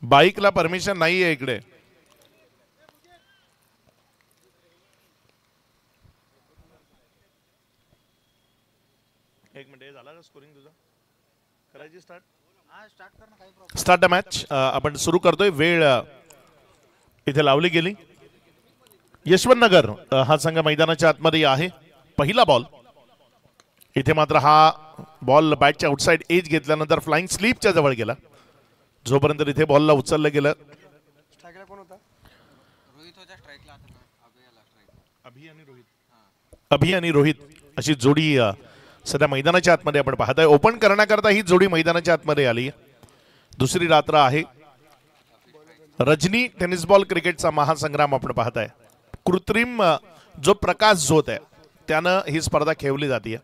बाईकला permission नाही आहे इकडे. एक मिनिट झाला का स्कोरिंग तुझा? करायची स्टार्ट द मॅच. आपण सुरू करतोय. वेळ इथे लावली गेली. यशवंतनगर हा संघ मैदानाच्या आतमध्ये आहे. पहिला बॉल. इथे मात्र हा बॉल बॅटच्या आउटसाइड एज घेतल्यानंतर फ्लाइंग स्लीपच्या जवळ गेला. जोपर्यंत इथे बॉलला उचललं गेलं. अभि आणि रोहित अशी जोडी सध्या मैदानाच्या आतमध्ये आपण पाहताय. ओपन करण्याकरता ही जोडी मैदानाच्या आतमध्ये आली. दुसरी रात्र आहे. रजनी टेनिस बॉल क्रिकेटचा महासंग्राम आपण पाहताय. कृत्रिम जो प्रकाश झोत आहे त्यानं ही स्पर्धा खेळवली जाते.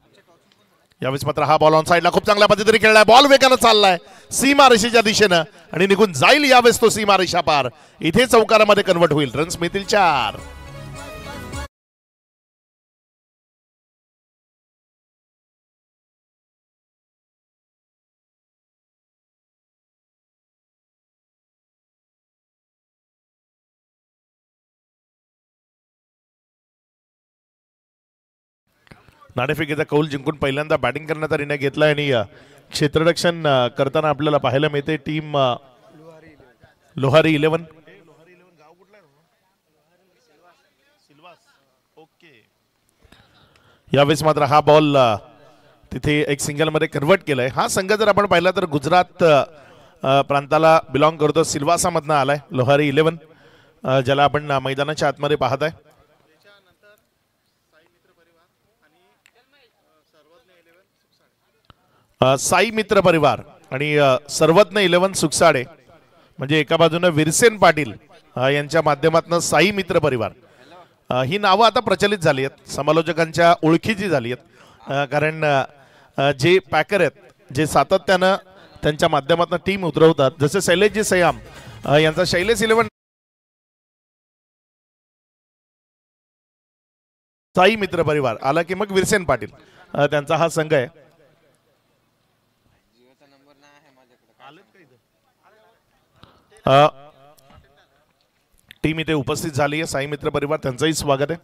यावेळेस मात्र हा बॉल ऑन साइडला खूप चांगल्या पद्धतीने खेळलाय. बॉल वेगानं चाललाय सीमा रेषेच्या दिशेनं आणि निघून जाईल. यावेळेस तो सीमा रेषा पार. इथे चौकारामध्ये कन्वर्ट होईल. रन्स मिळतील 4. नाणेफेकीचा कौल जिंकून पहिल्यांदा बॅटिंग करण्याचा निर्णय घेतलाय आणि क्षेत्ररक्षण करताना आपल्याला पाहायला मिळते टीम लोहारी 11. यावेळेस मात्र हा बॉल तिथे एक सिंगल मध्ये कन्वर्ट केलाय. हा संघ जर आपण पाहिला तर गुजरात प्रांताला बिलॉंग करतो. सिल्वासा मधनं आलाय लोहारी 11, ज्याला आपण मैदानाच्या आतमध्ये पाहताय. साई मित्र परिवार आणि सर्वज्ञ 11 सुखसाडे म्हणजे एका बाजूने विरसेन पाटील यांच्या माध्यमातून साई मित्र परिवार ही नावं आता प्रचलित झाली आहेत. समालोचकांच्या ओळखीची झाली आहेत. कारण जे पॅकर आहेत जे सातत्यानं त्यांच्या माध्यमातून टीम उतरवतात, जसे शैलेशजी सयाम यांचा शैलेश 11 साई मित्र परिवार आला की मग विरसेन पाटील त्यांचा हा संघ आहे. टीम इथे उपस्थित झाली आहे. साई मित्र परिवार त्यांचंही स्वागत आहे.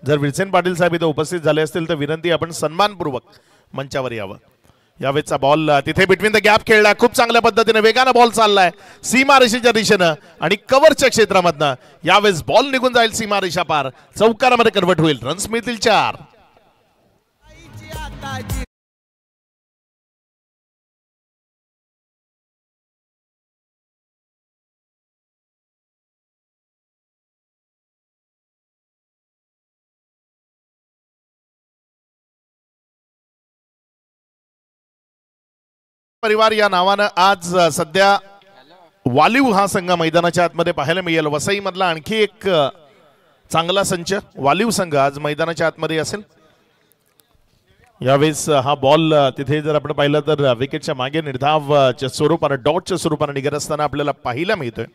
जर विरसेन पाटील साहेब इथे उपस्थित झाले असतील तर विनंती आपण सन्मानपूर्वक मंचावर यावं. यावेळेचा बॉल तिथे बिटवीन द गॅप खेळला. खूप चांगल्या पद्धतीने वेगानं बॉल चाललाय सीमा रेषेच्या दिशेनं आणि कव्हरच्या क्षेत्रामधनं. यावेळेस बॉल निघून जाईल सीमा रेषा पार. चौकारामध्ये कन्वर्ट होईल. रन्स मिळतील 4. परिवार या नावानं आज सध्या वालिव हा संघ मैदानाच्या आतमध्ये पाहायला मिळेल. वसई मधला आणखी एक चांगला संच वालिव संघ आज मैदानाच्या आतमध्ये असेल. यावेळेस हा बॉल तिथे जर आपण पाहिलं तर विकेटच्या मागे निर्धावच्या स्वरूपानं डॉटच्या स्वरूपानं निघत असताना आपल्याला पाहायला मिळतोय.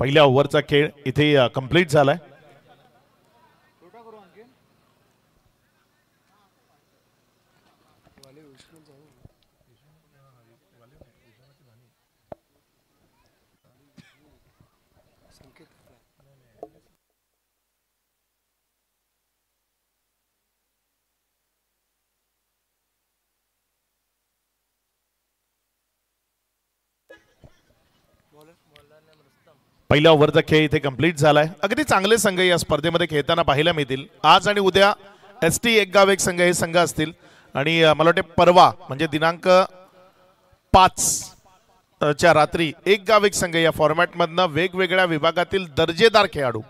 पहिल्या ओव्हरचा खेळ इथे कंप्लीट झालाय. पहिल्या ओव्हरचा खेळ इथे कंप्लीट झालाय. अगदी चांगले संघ या स्पर्धेमध्ये खेळताना पाहायला मिळतील. आज आणि उद्या एसटी एक गाव एक संघ हे संघ असतील आणि मला वाटते परवा म्हणजे दिनांक 5 च्या रात्री एक गाव एक संघ या फॉर्मॅटमधनं वेगवेगळ्या विभागातील दर्जेदार खेळाडू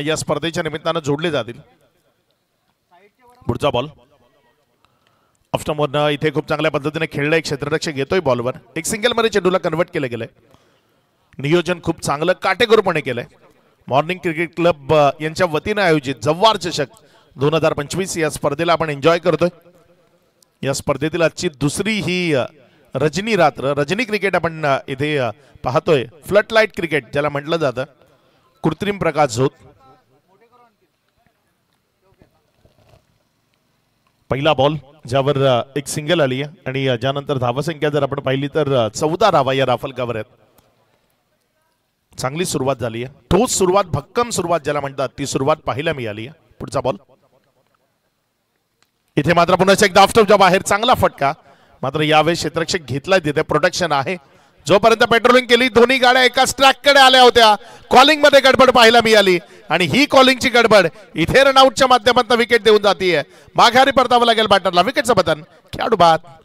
या स्पर्धेच्या निमित्तानं जोडले जातील. पुढचा बॉल ऑफस्टमवरनं इथे खूप चांगल्या पद्धतीने खेळलाय. क्षेत्ररक्षक घेतोय बॉलवर. एक सिंगल मध्ये चेंडूला कन्वर्ट केलं गेलंय. नियोजन खूप चांगलं काटेकोरपणे केलंय. मॉर्निंग क्रिकेट क्लब यांच्या वतीने आयोजित जव्हार चषक 2025 या स्पर्धेला आपण एन्जॉय करतोय. या स्पर्धेतील आजची दुसरी ही रजनी रात्र. रजनी क्रिकेट आपण इथे पाहतोय. फ्लड लाईट क्रिकेट ज्याला म्हटलं जातं. कृत्रिम प्रकाश झोत. पहिला बॉल ज्यावर एक सिंगल आली आहे आणि ज्यानंतर धावसंख्या जर आपण पाहिली तर 14 धावा या राफल कावर आहेत. चांगली सुरुवात झाली आहे. ठोस सुरुवात, भक्कम सुरुवात ज्याला म्हणतात ती सुरुवात पाहायला मिळाली आहे. पुढचा बॉल इथे मात्र पुन्हा एकदा ऑफस्टॉपच्या बाहेर चांगला फटका, मात्र यावेळेस क्षेत्ररक्षक घेतला. तिथे प्रोटेक्शन आहे. जोपर्यंत पेट्रोलिंग केली दोन्ही गाड्या एकाच ट्रॅककडे आल्या होत्या. कॉलिंग मध्ये गडबड पाहायला मिळाली आणि ही कॉलिंगची गडबड इथे रनआउटच्या माध्यमातून विकेट देऊन जातीये. माघारी परतावं लागेल बॅटरला. विकेटचं बटन खेळाडू बाद.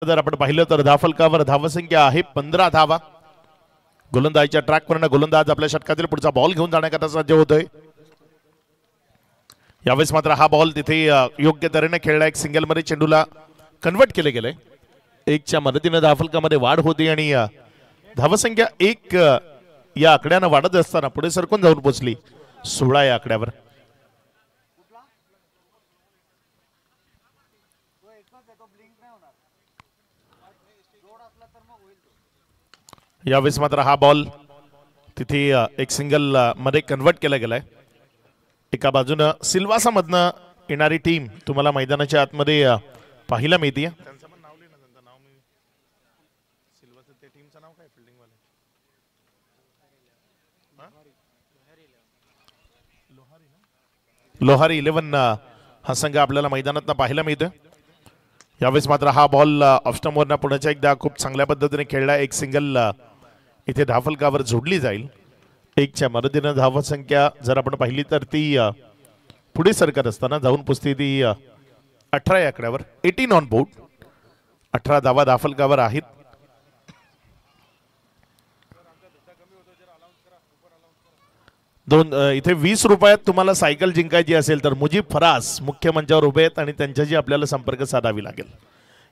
जर आपण पाहिलं तर धाफलकावर धावसंख्या आहे 15 धावा. गोलंदाजीच्या ट्रॅकवरनं गोलंदाज आपल्या षटकातील पुढचा बॉल घेऊन जाण्याकरता सज्ज होतोय. यावेळेस मात्र हा बॉल तिथे योग्य तऱ्हेने खेळला. एक सिंगल मध्ये चेंडूला कन्वर्ट केले गेले. 1च्या मदतीने धाफलकामध्ये वाढ होती आणि धावसंख्या 1 या आकड्यानं वाढत असताना पुढे सरकून जाऊन पोहोचली 16 या आकड्यावर. यावेळेस मात्र हा बॉल तिथे एक सिंगल मध्ये कन्वर्ट केला गेलाय. एका बाजूनं सिल्वासा मधनं येणारी टीम तुम्हाला मैदानाच्या आतमध्ये पाहायला मिळते. लोहारी 11 हा संघ आपल्याला मैदानात पाहायला मिळतोय. यावेळेस मात्र हा बॉल ऑफस्टंपवरनं पुण्याच्या एकदा खूप चांगल्या पद्धतीने खेळला. एक सिंगल इथे धाफलकावर जोडली जाईल. 1च्या मदतीनं धावसंख्या जर आपण पाहिली तर ती पुढे सरकत असताना जाऊन पुसती ती 18 या आकड्यावर. 18 ऑन बोर्ड. 18 धावा धाफलकावर आहेत. इथे 20 रुपयात तुम्हाला सायकल जिंकायची असेल तर मुजीब फरास मुख्य मंचावर उभे आहेत आणि त्यांच्याशी आपल्याला संपर्क साधावी लागेल.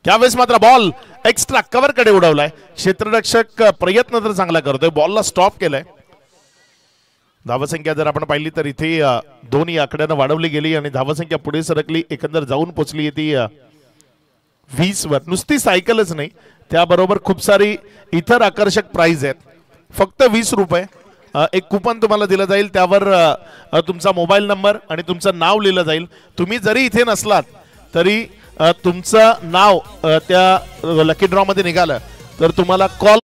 त्यावेळेस मात्र बॉल एक्स्ट्रा कव्हर कडे उडवलाय. क्षेत्ररक्षक प्रयत्न तर चांगला करतोय. बॉलला स्टॉप केलाय. धावसंख्या जर आपण पाहिली तर इथे 2 या आकड्यानं वाढवली गेली आणि धावसंख्या पुढे सरकली. एकंदर जाऊन पोचली ती 20 वर. नुसती सायकलच नाही, त्याबरोबर खूप सारी इतर आकर्षक प्राइज आहेत. फक्त 20 रुपये. एक कुपन तुम्हाला दिलं जाईल. त्यावर तुमचा मोबाईल नंबर आणि तुमचं नाव लिहिलं जाईल. तुम्ही जरी इथे नसलात तरी तुमचं नाव त्या लकी ड्रॉ मध्ये निघालं तर तुम्हाला कॉल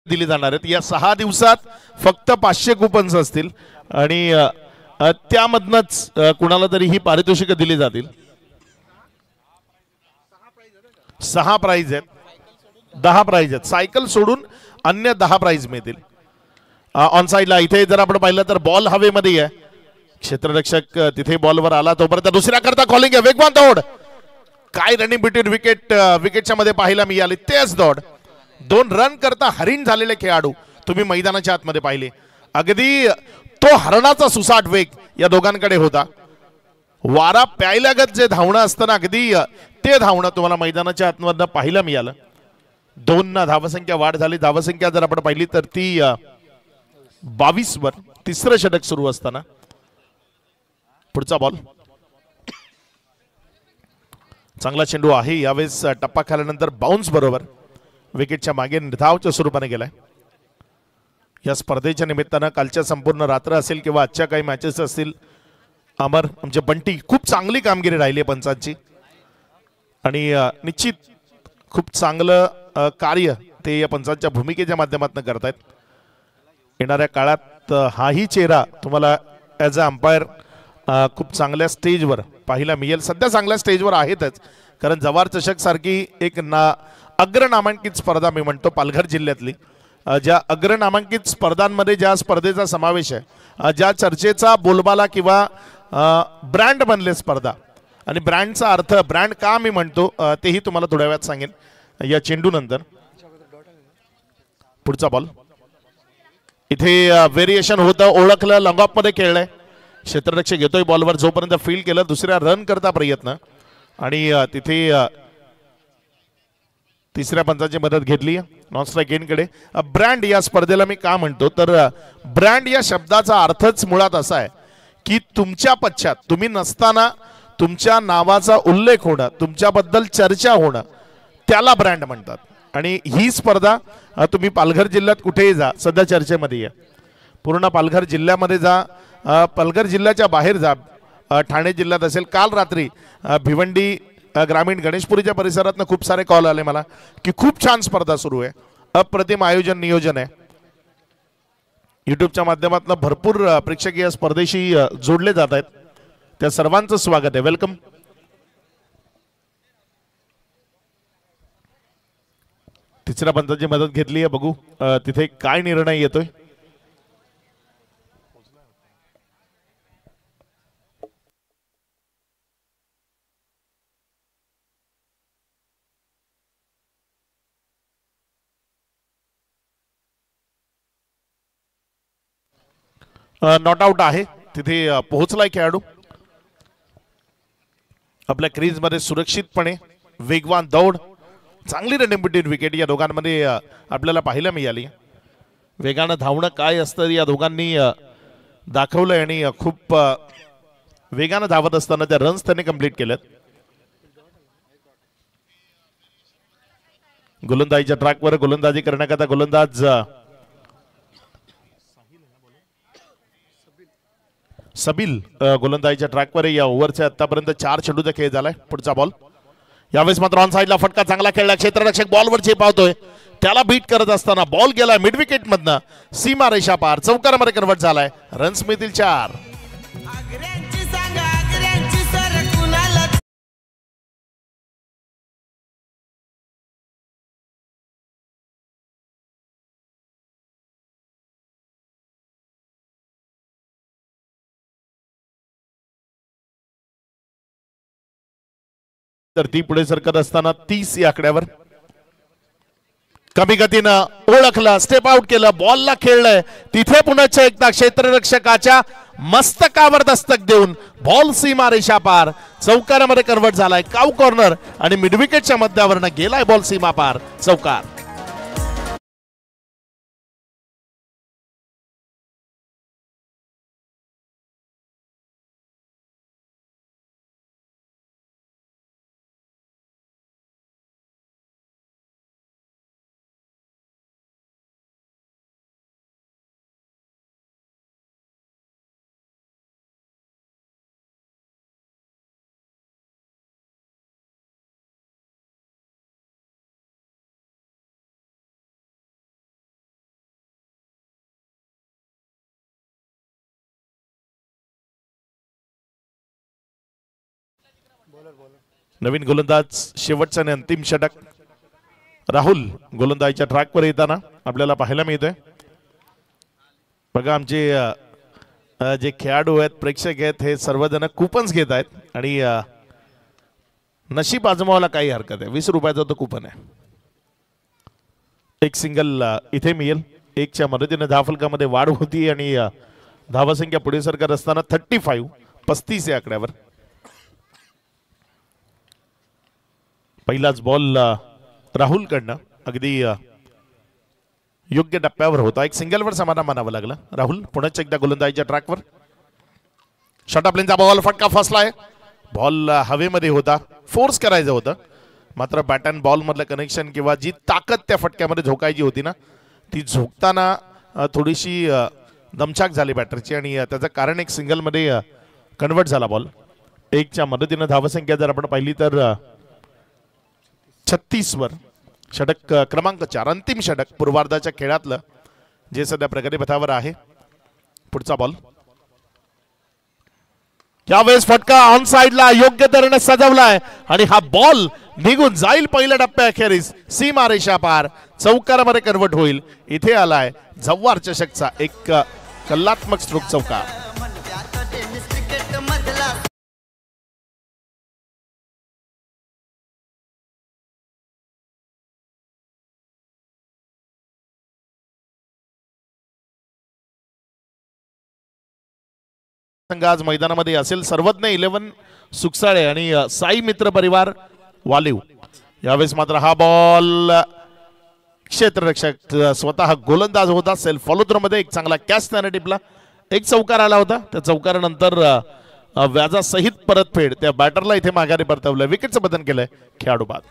दिली जाणार आहेत. या 6 दिवसात फक्त 500 कुपन्स असतील आणि त्यामधनच कुणाला तरी ही पारितोषिक दिली जातील. 6 प्राइज आहेत. 10 प्राइज आहेत. सायकल सोडून अन्य 10 प्राइज मिळतील. ऑन साइडला इथे जर आपण पाहिलं तर बॉल हवेमध्ये आहे. क्षेत्ररक्षक तिथे बॉलवर आला तोपर्यंत दुसऱ्या करता कॉलिंग आहे. वेगवान दौड. काय रनिंग बिटवीन विकेटच्या मध्ये पाहायला मिळाली. तेच दौड. 2 रन करता हरिण झालेले खेळाडू तुम्ही मैदानाच्या आतमध्ये पाहिले. अगदी तो हरणाचा सुसाट वेग या दोघांकडे होता. वारा प्यायल्यागत जे धावणं असतं ना, अगदी ते धावणं तुम्हाला मैदानाच्या आतमधनं पाहायला मिळालं. 2 धावसंख्या वाढ झाली. धावसंख्या जर आपण पाहिली तर ती 22 वर. तिसरं षटक सुरू असताना पुढचा बॉल. चांगला चेंडू आहे. यावेळेस टप्पा खाल्यानंतर बाउन्स बरोबर विकेटच्या मागे निर्धावच्या स्वरूपाने गेलाय. या स्पर्धेच्या निमित्तानं कालच्या संपूर्ण रात्र असेल किंवा आजच्या काही मॅचेस असतील, अमर म्हणजे बंटी खूप चांगली कामगिरी राहिली आहे पंचांची आणि निश्चित खूप चांगलं कार्य ते या पंचांच्या भूमिकेच्या माध्यमातून करतायत. येणाऱ्या काळात हाही चेहरा तुम्हाला ॲज अ अंपायर खूप चांगल्या स्टेजवर पाहायला मिळेल. सध्या चांगल्या स्टेजवर आहेतच, कारण जवार चषक सारखी एक अग्रनामांकित स्पर्धा मी म्हणतो पालघर जिल्ह्यातली, ज्या अग्रनामांकित स्पर्धांमध्ये ज्या स्पर्धेचा समावेश आहे, ज्या चर्चेचा बोलबाला किंवा ब्रँड बनले स्पर्धा, आणि ब्रँडचा अर्थ ब्रँड का मी म्हणतो तेही तुम्हाला थोड्या वेळात सांगेन या चेंडू नंतर. पुढचा बॉल इथे व्हेरिएशन होतं, ओळखलं, लॉंग ऑफ मध्ये खेळलंय. क्षेत्ररक्षक घेतोय बॉलवर, जोपर्यंत फील्ड केलं दुसऱ्या रन करता प्रयत्न आणि तिथे तिसऱ्या पंचाची मदत घेतली नॉन स्ट्राईक गेनकडे. ब्रँड या स्पर्धेला मी का म्हणतो तर ब्रँड या शब्दाचा अर्थच मुळात असा आहे की तुमच्या पश्चात तुम्ही नसताना तुमच्या नावाचा उल्लेख होणं, तुमच्याबद्दल चर्चा होणं, त्याला ब्रँड म्हणतात. आणि ही स्पर्धा तुम्ही पालघर जिल्ह्यात कुठेही जा, सध्या चर्चेमध्ये आहे. पूर्ण पालघर जिल्ह्यामध्ये जा, पालघर जिल्ह्याच्या बाहेर जा, ठाणे जिल्ह्यात असेल. काल रात्री भिवंडी ग्रामीण गणेशपुरीच्या परिसरातनं खूप सारे कॉल आले मला की खूप छान स्पर्धा सुरू आहे, अप्रतिम आयोजन नियोजन आहे. युट्यूबच्या माध्यमातून भरपूर प्रेक्षक या स्पर्धेशी जोडले जात आहेत, त्या सर्वांचं स्वागत आहे, वेलकम. तिसऱ्या पंचाची मदत घेतली आहे, बघू तिथे काय निर्णय येतोय. नॉट आउट आहे, तिथे पोहोचलाय खेळाडू आपल्या क्रीज मध्ये सुरक्षितपणे. वेगवान दौड, चांगली रनिंग बिटवीन विकेट या दोघांमध्ये आपल्याला पाहायला मिळाली. वेगानं धावणं काय असतं या दोघांनी दाखवलंय आणि खूप वेगानं धावत असताना त्या रन्स त्यांनी कंप्लीट केल्यात. गोलंदाजीच्या ट्रॅकवर गोलंदाजी करण्याकरता गोलंदाज सबील गोलंदाजीच्या ट्रॅकवर. या ओव्हरच्या आतापर्यंत 4 चेंडूचा खेळ झालाय. पुढचा बॉल यावेळेस मात्र ऑन साइडला फटका चांगला खेळला. क्षेत्ररक्षक बॉलवर झेपावतोय, त्याला बीट करत असताना बॉल गेला मिड विकेट मधनं सीमा रेषा पार, चौकारामध्ये कन्वर्ट झालाय. रन्स मिळतील 4. तर ती पुढे सरकत असताना 30 या आकड्यावर कमी गतीनं ओळखलं, स्टेप आउट केलं, बॉलला खेळलंय. तिथे पुन्हा एकदा क्षेत्ररक्षकाच्या मस्तकावर दस्तक देऊन बॉल सीमा रेषा पार, चौकारामध्ये कन्वर्ट झालाय. काव कॉर्नर आणि मिडविकेटच्या मध्यावरनं गेलाय बॉल सीमा पार, चौकार. नवीन गोलंदाज शेवटचा आणि अंतिम षटक. राहुल गोलंदाजीच्या ट्रॅकवर येताना आपल्याला पाहायला मिळतोय. बघा आमचे जे खेळाडू आहेत, प्रेक्षक आहेत, हे सर्वजण कुपन्स घेत आहेत आणि नशीब आजमावायला काही हरकत आहे. 20 रुपयाचा तो कुपन आहे. एक सिंगल इथे मिळेल. 1च्या मदतीने धावफलकामध्ये वाढ होती आणि धावसंख्या पुढे सरकत असताना 35 या आकड्यावर. पहिलाच बॉल राहुल कडनं अगदी योग्य टप्प्यावर होता. एक सिंगलवर समाधान मानावं लागलं. राहुल पुन्हा एकदा गोलंदाजीच्या ट्रॅकवर. शॉर्ट ऑफ लेनचा बॉल फटका फसलाय. बॉल हवेमध्ये होता, फोर्स करायचं होतं मात्र बॅट अँड बॉल मधलं कनेक्शन किंवा जी ताकद त्या फटक्यामध्ये झोकायची होती ना ती झोकताना थोडीशी दमछाक झाली बॅटरची आणि त्याचं कारण एक सिंगलमध्ये कन्वर्ट झाला बॉल. एकच्या मदतीनं धावसंख्या जर आपण पाहिली तर 36 वर षटक क्रमांक 4 अंतिम षटक पूर्वार्धाच्या खेळातलं जे सध्या प्रगतीपथावर आहे. पुढचा बॉल यावेळेस फटका ऑन साइडला योग्य तऱ्हेने सजवलाय आणि हा बॉल निघून जाईल पहिल्या टप्प्याखेरीस सीमारेषा पार चौकारामध्ये कन्वर्ट होईल. इथे आलाय जव्हार चषकचा एक कलात्मक स्ट्रोक चौकार. आज मैदानामध्ये असेल सर्वज्ञ 11 सुकसाळे आणि साई मित्र परिवार वालिव. यावेळेस मात्र हा बॉल क्षेत्ररक्षक स्वतः गोलंदाज होता सेल्फ फॉलो थ्रो मध्ये एक चांगला कॅच त्याने टिपला. एक चौकार आला होता त्या चौकारानंतर व्याजासहित परतफेड त्या बॅटरला इथे माघारी परतवलं. विकेटचं बदन केलंय खेळाडू बाद.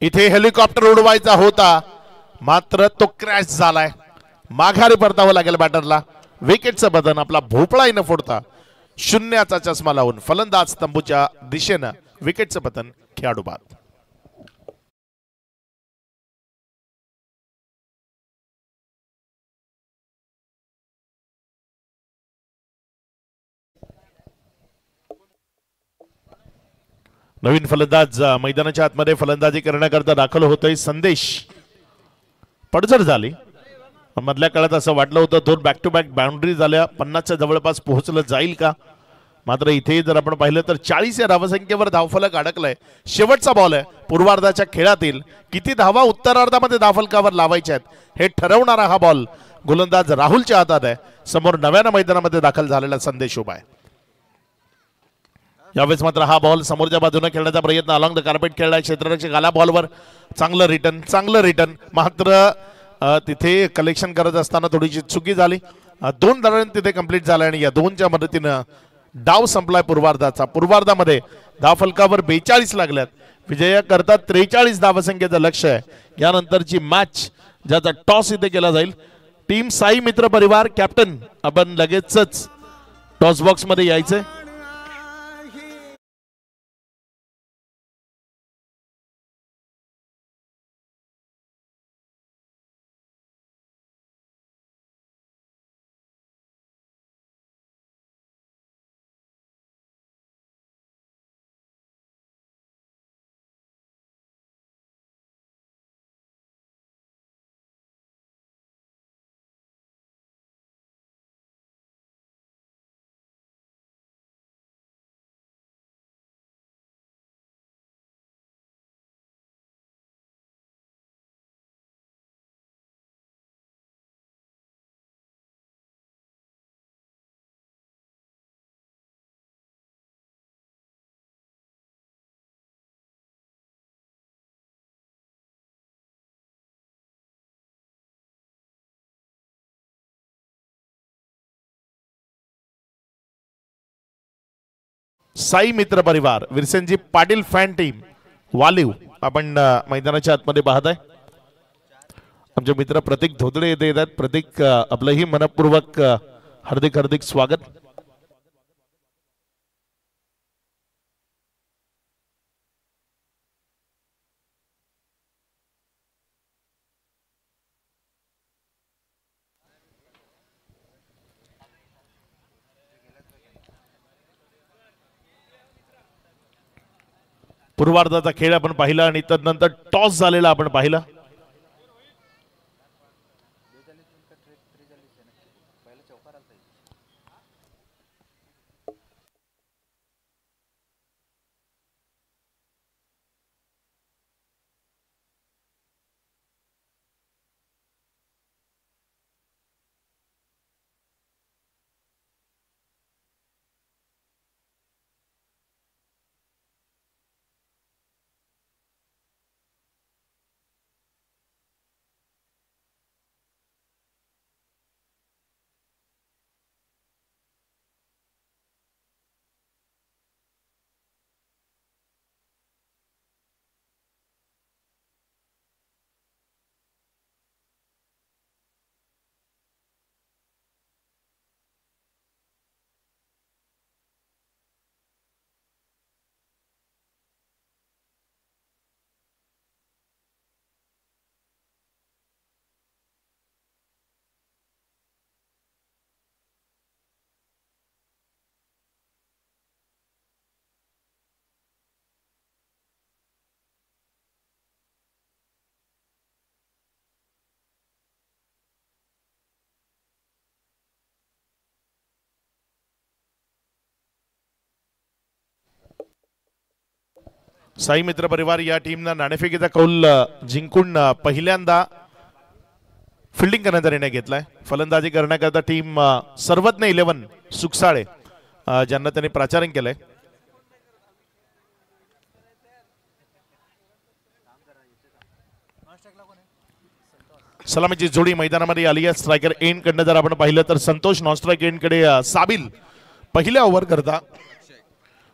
इथे हेलिकॉप्टर उडवायचा होता मात्र तो क्रॅश झालाय. माघारी परतावं लागेल बॅटरला. विकेटचं बदन आपला भोपळाही न फोडता शून्याचा चष्मा लावून फलंदाज तंबूच्या दिशेनं विकेटचं पतन खेळाडू बाद. नवीन फलंदाज मैदानाच्या आतमध्ये फलंदाजी करण्याकरता दाखल होतोय. संदेश पडझड झाली. मधल्या काळात असं वाटलं होतं दोन बॅक टू बॅक बाउंड्री झाल्या 50च्या जवळपास पोहोचलं जाईल का. मात्र इथे जर आपण पाहिलं तर 40 या धावसंख्येवर धावफलक अडकलाय. शेवटचा बॉल आहे पूर्वार्धाच्या खेळातील. किती धावा उत्तरार्धामध्ये धावफलकावर लावायच्या आहेत हे ठरवणारा हा बॉल गोलंदाज राहुलच्या हातात आहे. समोर नव्यानं मैदानामध्ये दाखल झालेला संदेश उभा आहे. यावेळेस मात्र हा बॉल समोरच्या बाजूने खेळण्याचा प्रयत्न अलॉंग द कार्पेट खेळला. क्षेत्ररक्षक आला बॉलवर. चांगलं रिटर्न मात्र तिथे कलेक्शन करत असताना थोडीशी चुकी झाली. 2 रन तिथे कंप्लीट झाला आणि या 2च्या मदतीनं डाव संपलाय पूर्वार्धाचा. पूर्वार्धामध्ये धावफलकावर 42 लागल्यात. विजया करता 43 धावसंख्येचं लक्ष्य आहे. यानंतरची मॅच ज्याचा टॉस इथे केला जाईल. टीम साई मित्र परिवार कॅप्टन आपण लगेचच टॉस बॉक्स मध्ये यायचंय. साई मित्र परिवार विरसेनजी पाटील फॅन टीम वालिव आपण मैदानाच्या आतमध्ये पाहत आहे. आमचे मित्र प्रतीक धोदडे येथे येतात. प्रतीक आपलंही मनपूर्वक हार्दिक स्वागत. पूर्वार्धाचा खेळ आपण पाहिला आणि तदनंतर टॉस झालेला आपण पाहिला. साई मित्र परिवार या टीमनं नाणेफेकीचा कौल जिंकून पहिल्यांदा फिल्डिंग करण्याचा निर्णय घेतलाय. फलंदाजी करण्याकरता टीम सर्वज्ञ 11 सुकसाळे ज्यांना त्यांनी प्राचारण केलंय. सलामीची जोडी मैदानामध्ये आली आहे. स्ट्रायकर एंड कडनं जर आपण पाहिलं तर संतोष नॉन स्ट्राईक एंड कडे साबिल पहिल्या ओव्हर करता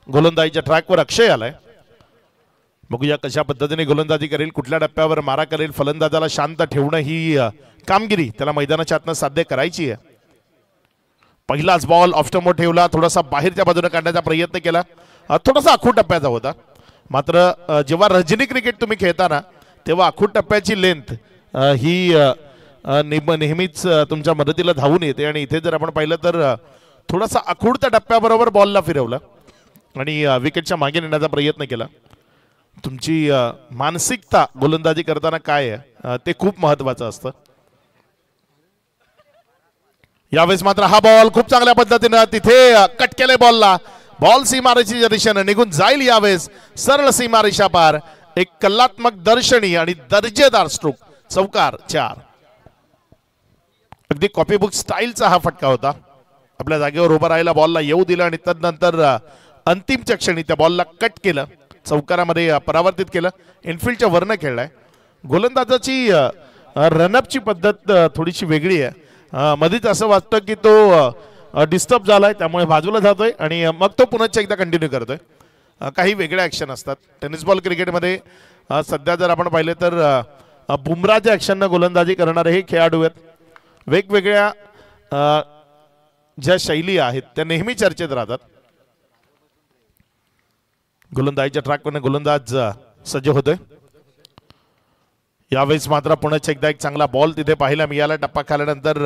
गोलंदाजीच्या ट्रॅकवर अक्षय आलाय. बघूया कशा पद्धतीने गोलंदाजी करेल, कुठल्या टप्प्यावर मारा करेल. फलंदाजाला शांत ठेवणं ही कामगिरी त्याला मैदानाच्या आतनं साध्य करायची आहे. पहिलाच बॉल ऑफ स्टंपवर ठेवला, थोडासा बाहेरच्या बाजूने काढण्याचा प्रयत्न केला, थोडासा आखूड टप्प्याचा होता. मात्र जेव्हा रजनी क्रिकेट तुम्ही खेळताना तेव्हा आखूड टप्प्याची लेंथ ही नेहमीच तुमच्या मदतीला धावून येते. आणि इथे जर आपण पाहिलं तर थोडासा आखूडत्या टप्प्याबरोबर बॉलला फिरवला आणि विकेटच्या मागे नेण्याचा प्रयत्न केला. तुमची मानसिकता गोलंदाजी करताना काय आहे ते खूप महत्वाचं असतं. यावेळेस मात्र हा बॉल खूप चांगल्या पद्धतीने तिथे कट केले बॉलला. बॉल सीमारेषेच्या दिशेने निघून जाईल. यावेळेस सरळ सीमारेषा पार. एक कलात्मक दर्शनी आणि दर्जेदार स्ट्रोक. चौकार 4. अगदी कॉपीबुक स्टाईलचा हा फटका होता. आपल्या जागेवर उभं राहायला बॉलला येऊ दिलं आणि तदनंतर अंतिमच्या क्षणी त्या बॉलला कट केलं, चौकारामध्ये परावर्तित केलं. इनफिल्डच्या वरनं खेळलाय. गोलंदाजाची रनअपची पद्धत थोडीशी वेगळी आहे. मध्येच असं वाटतं की तो डिस्टर्ब झालाय त्यामुळे बाजूला जातोय आणि मग तो पुन्हा एकदा कंटिन्यू करतोय. काही वेगळ्या ॲक्शन असतात टेनिस बॉल क्रिकेटमध्ये. सध्या जर आपण पाहिलं तर बुमराच्या ॲक्शननं गोलंदाजी करणारे हे खेळाडू आहेत. वेगवेगळ्या ज्या शैली आहेत त्या नेहमी चर्चेत राहतात. गोलंदाजीच्या ट्रॅकवरनं गोलंदाज सज्ज होतोय. यावेळेस मात्र पुन्हा एकदा एक चांगला बॉल तिथे पाहायला मिळाला. टप्पा खाल्यानंतर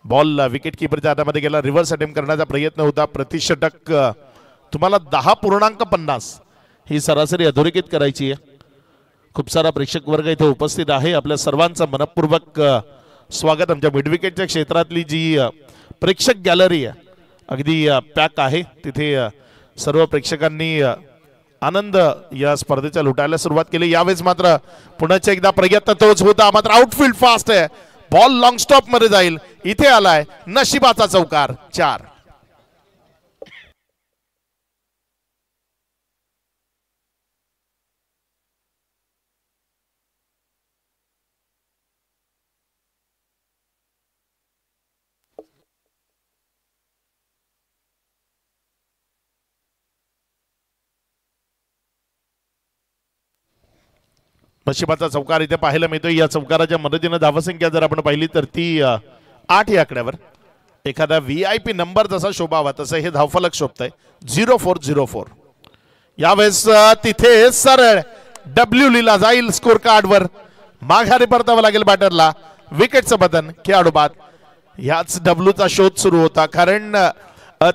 बॉल विकेट किपरच्या हातामध्ये गेला. रिव्हर्स अटेम्प्ट करण्याचा प्रयत्न होता. प्रतिषटक तुम्हाला 10.50 ही सरासरी अधोरेखित करायची आहे. खूप सारा प्रेक्षक वर्ग इथे उपस्थित आहे. आपल्या सर्वांचं मनपूर्वक स्वागत. आमच्या मिड विकेटच्या क्षेत्रातली जी प्रेक्षक गॅलरी आहे अगदी पॅक आहे. तिथे सर्व प्रेक्षकांनी आनंद या स्पर्धेच्या लुटायला सुरुवात केली. यावेळेस मात्र पुन्हा एकदा प्रयत्न तोच होता. मात्र आउटफील्ड फास्ट आहे. बॉल लॉंग स्टॉप मध्ये जाईल. इथे आलाय नशिबाचा चौकार 4. नशिबाचा चौकार इथे पाहायला मिळतोय. या चौकाराच्या मदतीने धावसंख्या जर आपण पाहिली तर ती 8 या आकड्यावर. एखादा VIP नंबर जसा शोभावा तसं हे धावफलक शोभतंय 0404. यावेळेस तिथे सरळ डब्ल्यू लिहिला जाईल स्कोर कार्डवर. माघारी परतावं लागेल बॅटरला. विकेटचं बटन खेळाडू बाद. ह्याच डब्ल्यूचा शोध सुरू होता कारण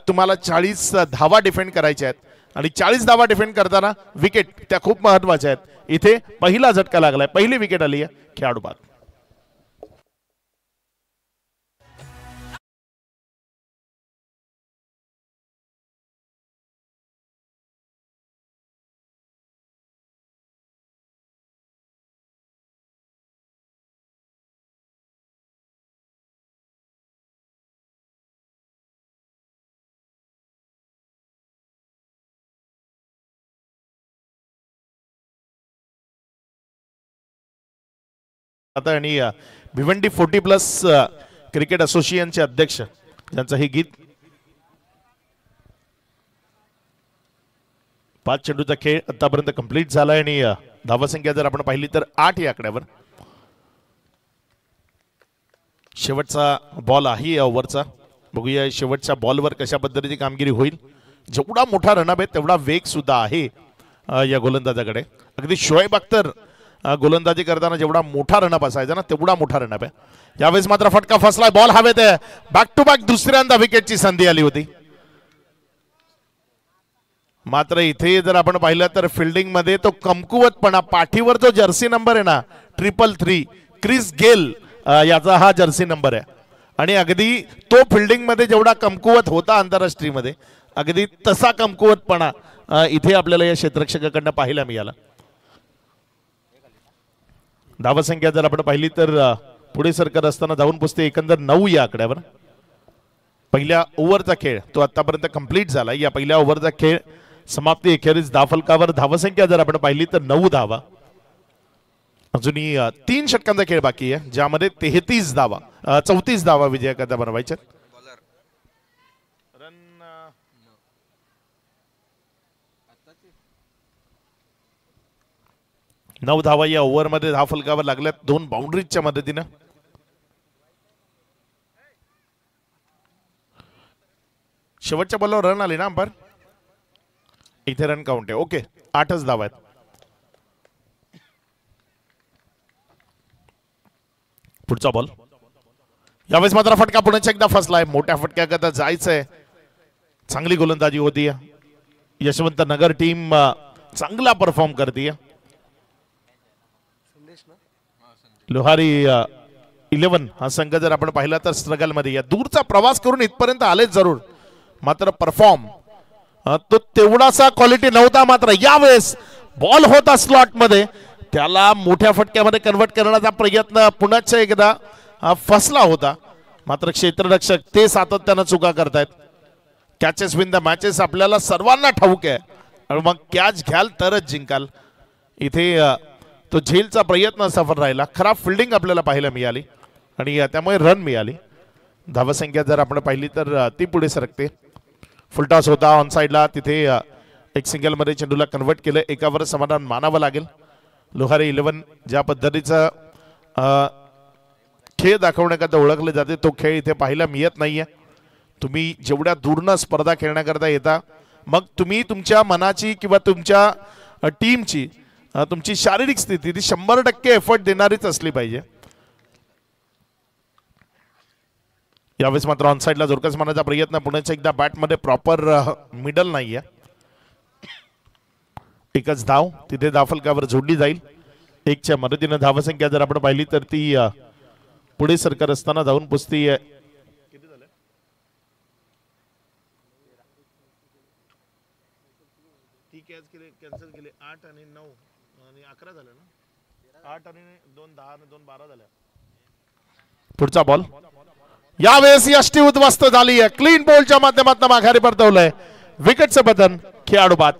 तुम्हाला 40 धावा डिफेंड करायच्या आहेत. आणि 40 धावा डिफेंड करताना विकेट त्या खूप महत्वाच्या आहेत. इथे पहिला झटका लागलाय, पहिली विकेट आली आहे खेळाडू बाद. आता आणि भिवंडी 40+ क्रिकेट असोसिएशनचे अध्यक्ष ज्यांचं हे गीत. 5 चेंडूचा खेळ आतापर्यंत कंप्लीट झालाय आणि धावसंख्या जर आपण पाहिली तर 8 या आकड्यावर. शेवटचा बॉल आहे या ओव्हरचा. बघूया शेवटच्या बॉलवर कशा पद्धतीची कामगिरी होईल. जेवढा मोठा रनअप आहे तेवढा वेग सुद्धा आहे या गोलंदाजाकडे. अगदी शोएब अख्तर गोलंदाजी करताना जेवढा मोठा रनअप असायचा ना तेवढा मोठा रनअप आहे. यावेळेस मात्र फटका फसलाय, बॉल हवेत आहे. बॅक टू बॅक दुसऱ्यांदा विकेटची संधी आली होती. मात्र इथे जर आपण पाहिलं तर फिल्डिंग मध्ये तो कमकुवतपणा, पाठीवर जो जर्सी नंबर आहे ना 333 क्रिस गेल याचा हा जर्सी नंबर आहे. आणि अगदी तो फिल्डिंग मध्ये जेवढा कमकुवत होता आंतरराष्ट्रीय मध्ये, अगदी तसा कमकुवतपणा इथे आपल्याला या क्षेत्ररक्षकाकडनं पाहायला मिळाला. धावसंख्या जर आपण पाहिली तर पुढे सरकत असताना जाऊन पोचते एकंदर 9 या आकड्यावर. पहिल्या ओव्हरचा खेळ तो आतापर्यंत कंप्लीट झाला. या पहिल्या ओव्हरचा खेळ समाप्ती अखेरीस धावफलकावर धावसंख्या जर आपण पाहिली तर 9 धावा. अजूनही 3 षटकांचा खेळ बाकी आहे, ज्यामध्ये 33 धावा 34 धावा विजयाकरता बनवायच्या. 9 धावा या ओव्हरमध्ये धावफलकावर लागल्यात 2 बाउंड्रीजच्या मदतीनं. शेवटच्या बॉलवर रन आले ना अंपायर, इथे रन काउंट आहे. ओके, 8च धावा आहेत. पुढचा बॉल यावेळेस मात्र फटका पुण्याचा एकदा फसलाय. मोठ्या फटक्याकरता जायचंय. चांगली गोलंदाजी होती. यशवंत नगर टीम चांगला परफॉर्म करते. लोहारी 11 हा संघ जर आपण पाहिला तर स्ट्रगल मध्ये या दूरचा प्रवास करून इथपर्यंत आलेच जरूर, मात्र परफॉर्म तो तेवढासा क्वालिटी नव्हता. मात्र यावेळेस बॉल होता स्लॉट मध्ये, त्याला मोठ्या फटक्यामध्ये कन्वर्ट करण्याचा प्रयत्न पुण्याचा एकदा फसला होता. मात्र क्षेत्ररक्षक ते सातत्यानं चुका करतायत. कॅचेस विन द मॅचेस आपल्याला सर्वांना ठाऊक आहे, आणि मग कॅच घ्याल तरच जिंकाल. इथे तो झेलचा प्रयत्न सफल राहिला. खराब फिल्डिंग आपल्याला पाहायला मिळाली आणि त्यामुळे रन मिळाली. धावसंख्या जर आपण पाहिली तर ती पुढे सरकते. फुलटॉस होता ऑन साइडला, तिथे एक सिंगल मध्ये चेंडूला कन्वर्ट केलं. एकावर समाधान मानावं लागेल. लोहारी 11 ज्या पद्धतीचा खेळ दाखवण्याकरता ओळखले जाते तो खेळ इथे पाहायला मिळत नाहीये. तुम्ही जेवढ्या दूरनं स्पर्धा खेळण्याकरता येता, मग तुम्ही तुमच्या मनाची किंवा तुमच्या टीमची तुमची शारीरिक स्थिती ती 100% एफर्ट देणारीच असली पाहिजे. यावेळेस मात्र ऑन साइडला जोरकस मारण्याचा प्रयत्न. पुण्याच्या एकदा बॅटमध्ये प्रॉपर मिडल नाहीये. एकच धाव तिथे धावफलकावर जोडली जाईल. 1च्या मदतीनं धावसंख्या जर आपण पाहिली तर ती पुढे सरकत असताना जाऊन पुसती. कॅन्सल केले 8 आणि 9 आणि 11 झालं ना. 8 आणि 2 10 आणि 2 12 झाल्या. पुढचा बॉल यावेळेस यष्टी उद्ध्वस्त झाली आहे. क्लीन बॉलच्या माध्यमातून माघारी परतवलंय. विकेटचं बदन, खेळाडू बाद.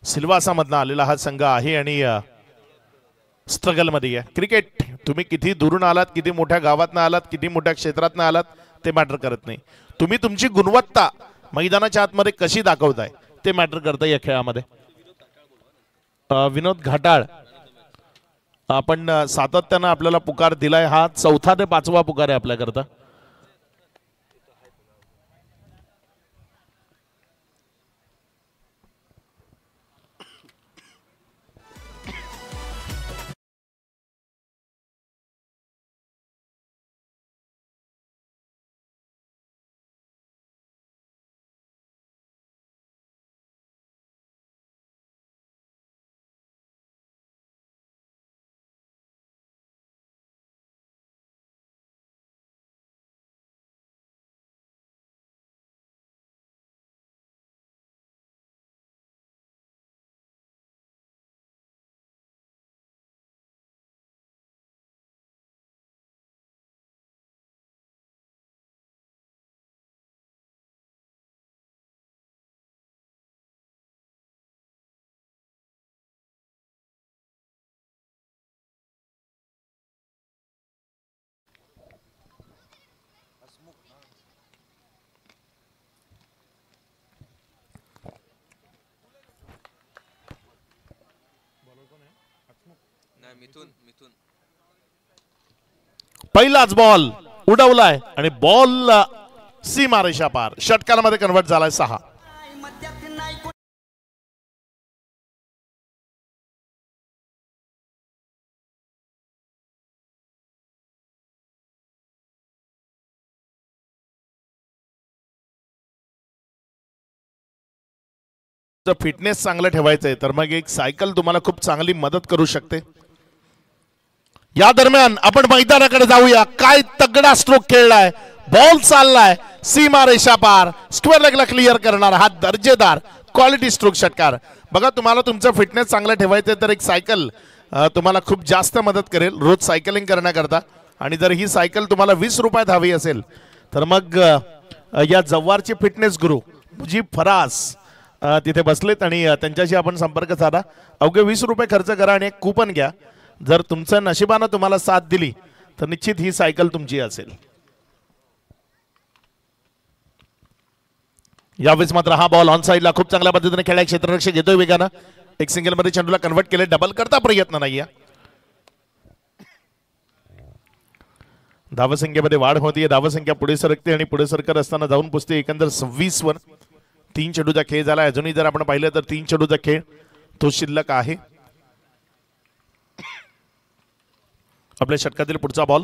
सिल्वासा मधनं आलेला हा संघ आहे आणि स्ट्रगल मध्ये आहे. क्रिकेट तुम्ही किती दुरून आलात, किती मोठ्या गावातनं आलात, किती मोठ्या क्षेत्रातनं आलात ते मॅटर करत नाही. तुम्ही तुमची गुणवत्ता मैदानाच्या आतमध्ये कशी दाखवताय ते मॅटर करतं या खेळामध्ये. विनोद घाटाळ आपण सातत्यानं आपल्याला पुकार दिलाय. हा 4था ते 5वा पुकार आहे आपल्याकरता. पहिलाच बॉल उडवलाय आणि बॉल सीमारेषा पार. षटकारामध्ये कन्वर्ट झालाय 6. फिटनेस चांगलं ठेवायचंय तर मग एक सायकल तुम्हाला खूप चांगली मदत करू शकते. या दरम्यान आपण मैदानाकडे जाऊया. काय तगडा स्ट्रोक खेळलाय, बॉल चाललाय सीमारेषा पार. स्क्वेअर लेगला क्लिअर करणार हा दर्जेदार क्वालिटी स्ट्रोक षटकार. बघा तुम्हाला तुमचं फिटनेस चांगलं ठेवायचं तर एक सायकल तुम्हाला खूप जास्त मदत करेल रोज सायकलिंग करण्याकरता. आणि जर ही सायकल तुम्हाला 20 रुपयात हवी असेल तर मग या जव्हारचे फिटनेस गुरु मुजीब फरास तिथे बसलेत आणि त्यांच्याशी आपण संपर्क साधा. अवघे 20 रुपये खर्च करा आणि एक कूपन घ्या. जर तुमच्या नशिबानं तुम्हाला साथ दिली तर निश्चित ही सायकल तुमची असेल. यावेळेस मात्र हा बॉल ऑन साईडला खूप चांगल्या पद्धतीने खेळाय. क्षेत्ररक्षक घेतोय वेगानं. एक सिंगल मध्ये चेंडूला कन्वर्ट केले. डबल करता प्रयत्न नाहीये. धावसंख्येमध्ये वाढ होतीये. धावसंख्या पुढे सरकते आणि पुढे सरकत असताना जाऊन पुसते एकंदर 26 वर. 3 चेंडूचा खेळ झाला. अजूनही जर आपण पाहिलं तर 3 चेंडूचा खेळ तो शिल्लक आहे. आपल्या षटकातील पुढचा बॉल.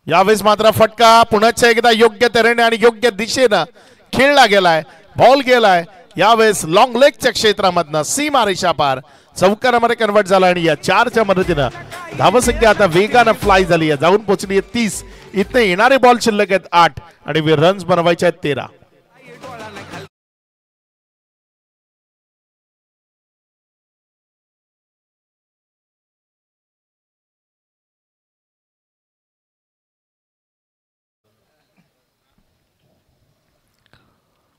यावेळेस मात्र फटका पुन्हा एकदा योग्य तऱ्हेने आणि योग्य दिशेनं खेळला गेलाय. बॉल गेलाय यावेळेस लॉंग लेगच्या क्षेत्रामधनं सीमारेषा पार. चौकारामध्ये कन्वर्ट झाला आणि या 4च्या मदतीनं धावसंख्या आता वेगानं फ्लाय झाली आहे. जाऊन पोहोचली आहे 30. इथने येणारे बॉल शिल्लक आहेत 8 आणि रन्स बनवायचे आहेत 13.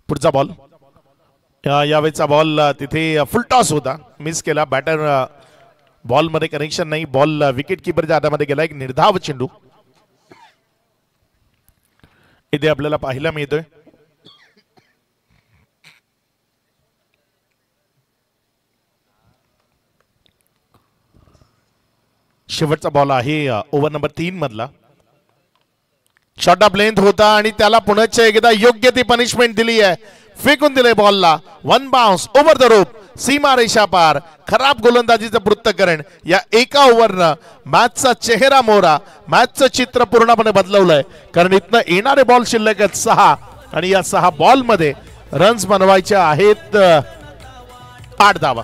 पुढचा बॉल. यावेळेचा बॉल तिथे फुलटॉस होता. मिस केला. बॅटर बॉल मध्ये कनेक्शन नाही. बॉल विकेट किपरच्या हातामध्ये गेला. एक निर्धाव चेंडू इथे आपल्याला पाहायला मिळतोय. शेवटचा बॉल आहे ओव्हर नंबर 3 मधला. शॉर्ट ऑफ लेंथ होता आणि त्याला पुन्हा एकदा योग्य ती पनिशमेंट दिली आहे. फेकून दिले बॉलला. 1 बाउन्स ओव्हर द रोप सीमारेषा पार. खराब गोलंदाजीचं पृथक्करण या एका ओव्हरनं मॅचचा चेहरा मोहरा, मॅचचं चित्र पूर्णपणे बदलवलंय. कारण इथनं येणारे बॉल शिल्लक आहेत 6 आणि या 6 बॉल मध्ये रन्स बनवायचे आहेत 8 धावा.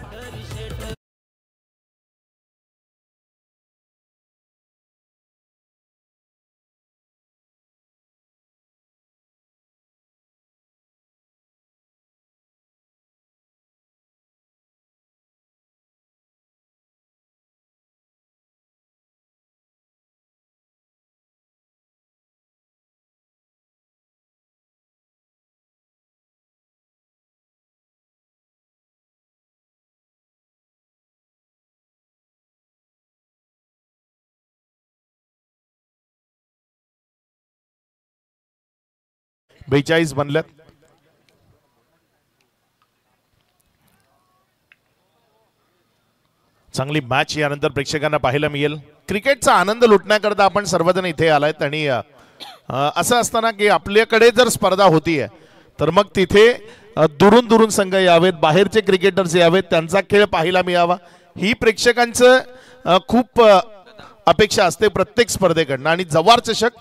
42 बनल्यात. चांगली मॅच यानंतर प्रेक्षकांना पाहायला मिळेल. क्रिकेटचा आनंद लुटण्याकरता आपण सर्वजण इथे आलायत आणि असं असताना की आपल्याकडे जर स्पर्धा होतीये तर मग तिथे दुरून दुरून संघ यावेत, बाहेरचे क्रिकेटर्स यावेत, त्यांचा खेळ पाहायला मिळावा ही प्रेक्षकांचं खूप अपेक्षा असते प्रत्येक स्पर्धेकडनं. आणि जव्हार चषक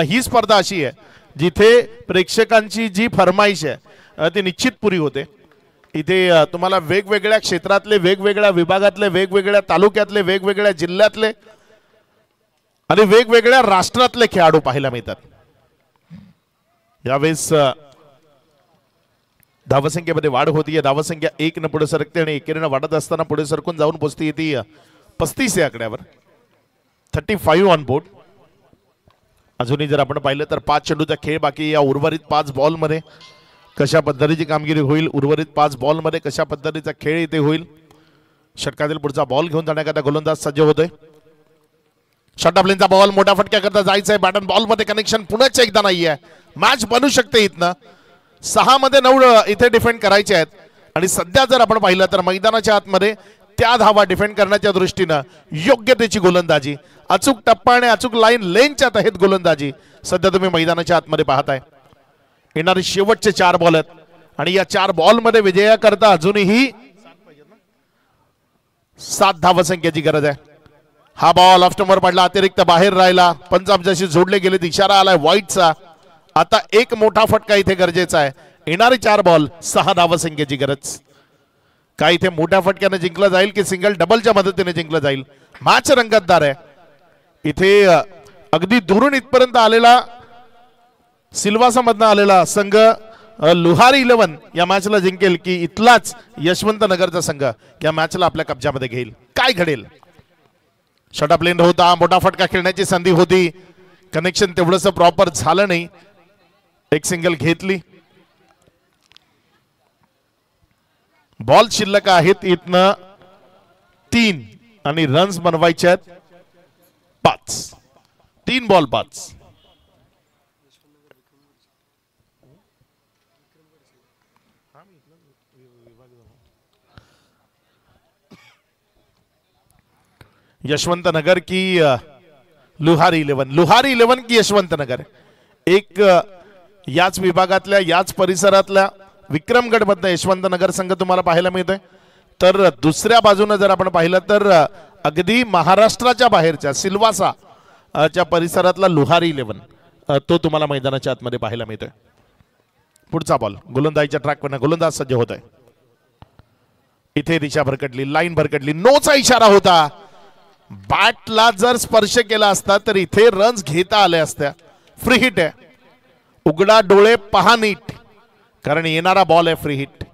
ही स्पर्धा अशी आहे जिथे प्रेक्षकांची जी फरमाईश आहे ती निश्चित पुरी होते. इथे तुम्हाला वेगवेगळ्या क्षेत्रातले, वेगवेगळ्या विभागातले, वेगवेगळ्या तालुक्यातले, वेगवेगळ्या जिल्ह्यातले आणि वेगवेगळ्या राष्ट्रातले खेळाडू पाहायला मिळतात. यावेळेस धावसंख्येमध्ये वाढ होतीये. धावसंख्या 1 न पुढे सरकते आणि एकेरीनं वाढत असताना पुढे सरकून जाऊन पोहोचते ती 35 या आकड्यावर. 35 ऑन बोर्ड. अजूनही जर आपण पाहिलं तर 5 चेंडूचा खेळ बाकी. या उर्वरित 5 बॉलमध्ये कशा पद्धतीची कामगिरी होईल, उर्वरित 5 बॉलमध्ये कशा पद्धतीचा खेळ इथे होईल. षटकातील पुढचा बॉल घेऊन जाण्याकरता गोलंदाज सज्ज होतोय. शॉर्टअपलेनचा बॉल मोठ्या फटक्याकरता जायचंय. बॅट अँड बॉल मध्ये कनेक्शन पुन्हा एकदा नाहीये. मॅच बनू शकते इथनं. 6 मध्ये 9 इथे डिफेंड करायचे आहेत आणि सध्या जर आपण पाहिलं तर मैदानाच्या आतमध्ये त्या धावा डिफेंड करण्याच्या दृष्टीनं योग्य त्याची गोलंदाजी, अचूक टप्पा आणि अचूक लाईन लेनच्या तहत गोलंदाजी सध्या तुम्ही मैदानाच्या आतमध्ये पाहताय. येणारे शेवटचे 4 बॉल आहेत आणि या 4 बॉलमध्ये विजयाकरता अजूनही 7 धावसंख्येची गरज आहे. हा बॉल ऑफ-स्टंपवर पडला, अतिरिक्त बाहेर राहिला, पंच आमच्याशी जोडले गेले, इशारा आलाय व्हाईटचा. आता एक मोठा फटका इथे गरजेचा आहे. येणारे 4 बॉल 6 धावसंख्येची गरज. काय इथे मोठ्या फटक्याने जिंकलं जाईल की सिंगल डबलच्या मदतीने जिंकलं जाईल. मॅच रंगतदार आहे. इथे अगदी दुरून इथपर्यंत आलेला सिल्वासा मधनं आलेला संघ लुहारी 11 या मॅचला जिंकेल की इथलाच यशवंत नगरचा संघ या मॅचला आपल्या कब्जामध्ये घेईल. काय घडेल. शॉर्ट लेन होता, मोठा फटका खेळण्याची संधी होती, कनेक्शन तेवढंसं प्रॉपर झालं नाही. एक सिंगल घेतली. बॉल शिल्लक आहेत इथनं 3 आणि रन्स बनवायचे आहेत 5. 3 बॉल 5. यशवंत नगर की लुहारी 11. लुहारी 11 की यशवंत नगर. एक याच विभागातल्या, याच परिसरातल्या विक्रमगड मधनं यशवंत नगर संघ तुम्हाला पाहायला मिळतोय. तर दुसऱ्या बाजूने जर आपण पाहिलं तर अगदी महाराष्ट्राच्या बाहेरच्या सिल्वासा च्या परिसरातला लुहारी 11 तो तुम्हाला मैदानाच्या आतमध्ये पाहायला मिळतोय. पुढचा बॉल गोलंदाजीच्या ट्रॅकवर गोलंदाज सज्ज होतोय. इथे दिशा भरकटली, लाईन भरकटली, नोचा इशारा होता. बॅटला जर स्पर्श केला असता तर इथे रन्स घेता आल्या असत्या. फ्री हिट आहे. उघडा डोळे पहा नीट, कारण येणारा बॉल आहे फ्री हिट.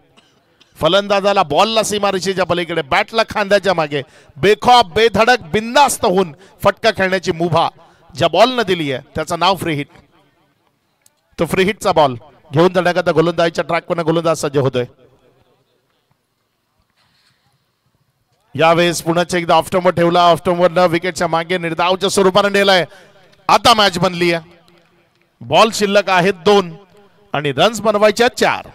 फलंदाजाला बॉलला सीमारेषेच्या पलीकडे, बॅटला खांद्याच्या मागे बेखौफ बेधडक बिंदास्त होऊन फटका खेळण्याची मुभा ज्या बॉलनं दिली आहे त्याचं नाव फ्री हिट. तो फ्री हिटचा बॉल घेऊन जाण्याकरता गोलंदाजीच्या ट्रॅकवर गोलंदाज सज्ज होतोय. यावेळेस पुन्हा एकदा ऑफ-स्टंपवर ठेवला. ऑफ-स्टंपवर विकेटच्या मागे निर्धावच्या स्वरूपाने नेलाय. आता मॅच बनली आहे. बॉल शिल्लक आहेत 2 आणि रन्स बनवायच्या 4.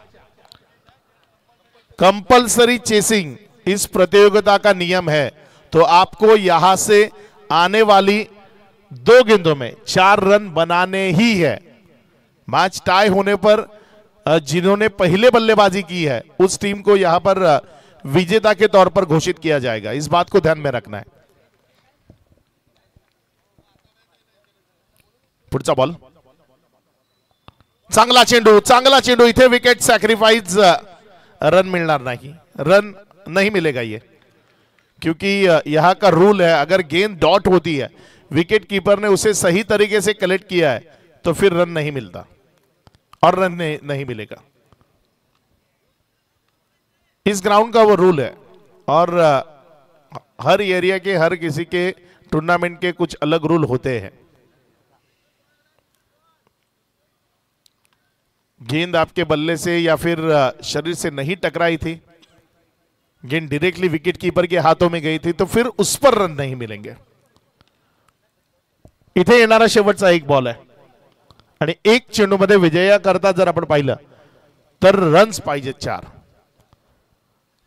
कंपल्सरी चेसिंग इस प्रतियोगिता का नियम है, तो आपको यहां से आने वाली 2 गेंदों में 4 रन बनाने ही है. मैच टाई होने पर जिन्होंने पहले बल्लेबाजी की है उस टीम को यहां पर विजेता के तौर पर घोषित किया जाएगा. इस बात को ध्यान में रखना है. पुढचा बॉल चांगला चेंडू. इथे विकेट सैक्रिफाइस. रन मिलना नहीं, रन नहीं मिलेगा ये, क्योंकि यहां का रूल है अगर गेंद डॉट होती है, विकेट कीपर ने उसे सही तरीके से कलेक्ट किया है तो फिर रन नहीं मिलता और रन नहीं मिलेगा. इस ग्राउंड का वो रूल है और हर एरिया के, हर किसी के टूर्नामेंट के कुछ अलग रूल होते हैं. गेंद आपके बल्ले से या फिर शरीर से नहीं टकराई थी, गेंद डायरेक्टली विकेट कीपर के हाथों में गई थी तो फिर उस पर रन नहीं मिलेंगे. इथे येणारा शेवटचा 1 बॉल आहे आणि एक चेंडूमध्ये विजयाकरता जर आपण पाहिलं तर रन्स पाहिजे 4.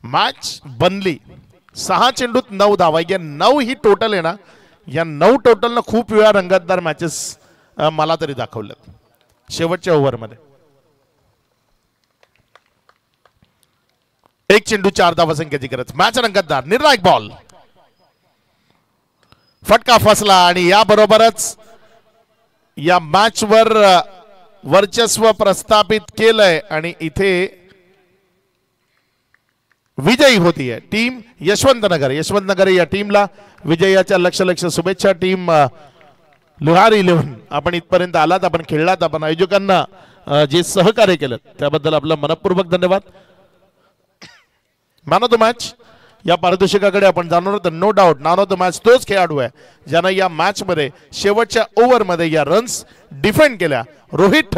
मॅच बनली 6 चेंडूत 9 धावा. या 9 ही टोटल आहे ना, या 9 टोटलनं खूप वेळा रंगतदार मॅचेस मला तरी दाखवल्यात. शेवटच्या ओव्हरमध्ये 1 चेंडू 4 धावा संख्येची गरज. मॅच रंगतदार. निर्णायक बॉल, फटका फसला आणि याबरोबरच या मॅचवर वर्चस्व प्रस्थापित केलंय आणि इथे विजयी होतीये टीम यशवंतनगर. यशवंतनगर या टीमला विजयाच्या लक्ष शुभेच्छा. टीम लोहार 11 आपण इथपर्यंत आलात, आपण खेळलात, आपण आयोजकांना जे सहकार्य केलं त्याबद्दल आपलं मनपूर्वक धन्यवाद. मॅन ऑफ द मॅच या पारितोषिकाकडे आपण जाणार आहोत. No doubt man of the match तोच खेळाडू आहे ज्यानं या मॅच मध्ये शेवटच्या ओव्हरमध्ये या रन्स डिफेंड केल्या. रोहित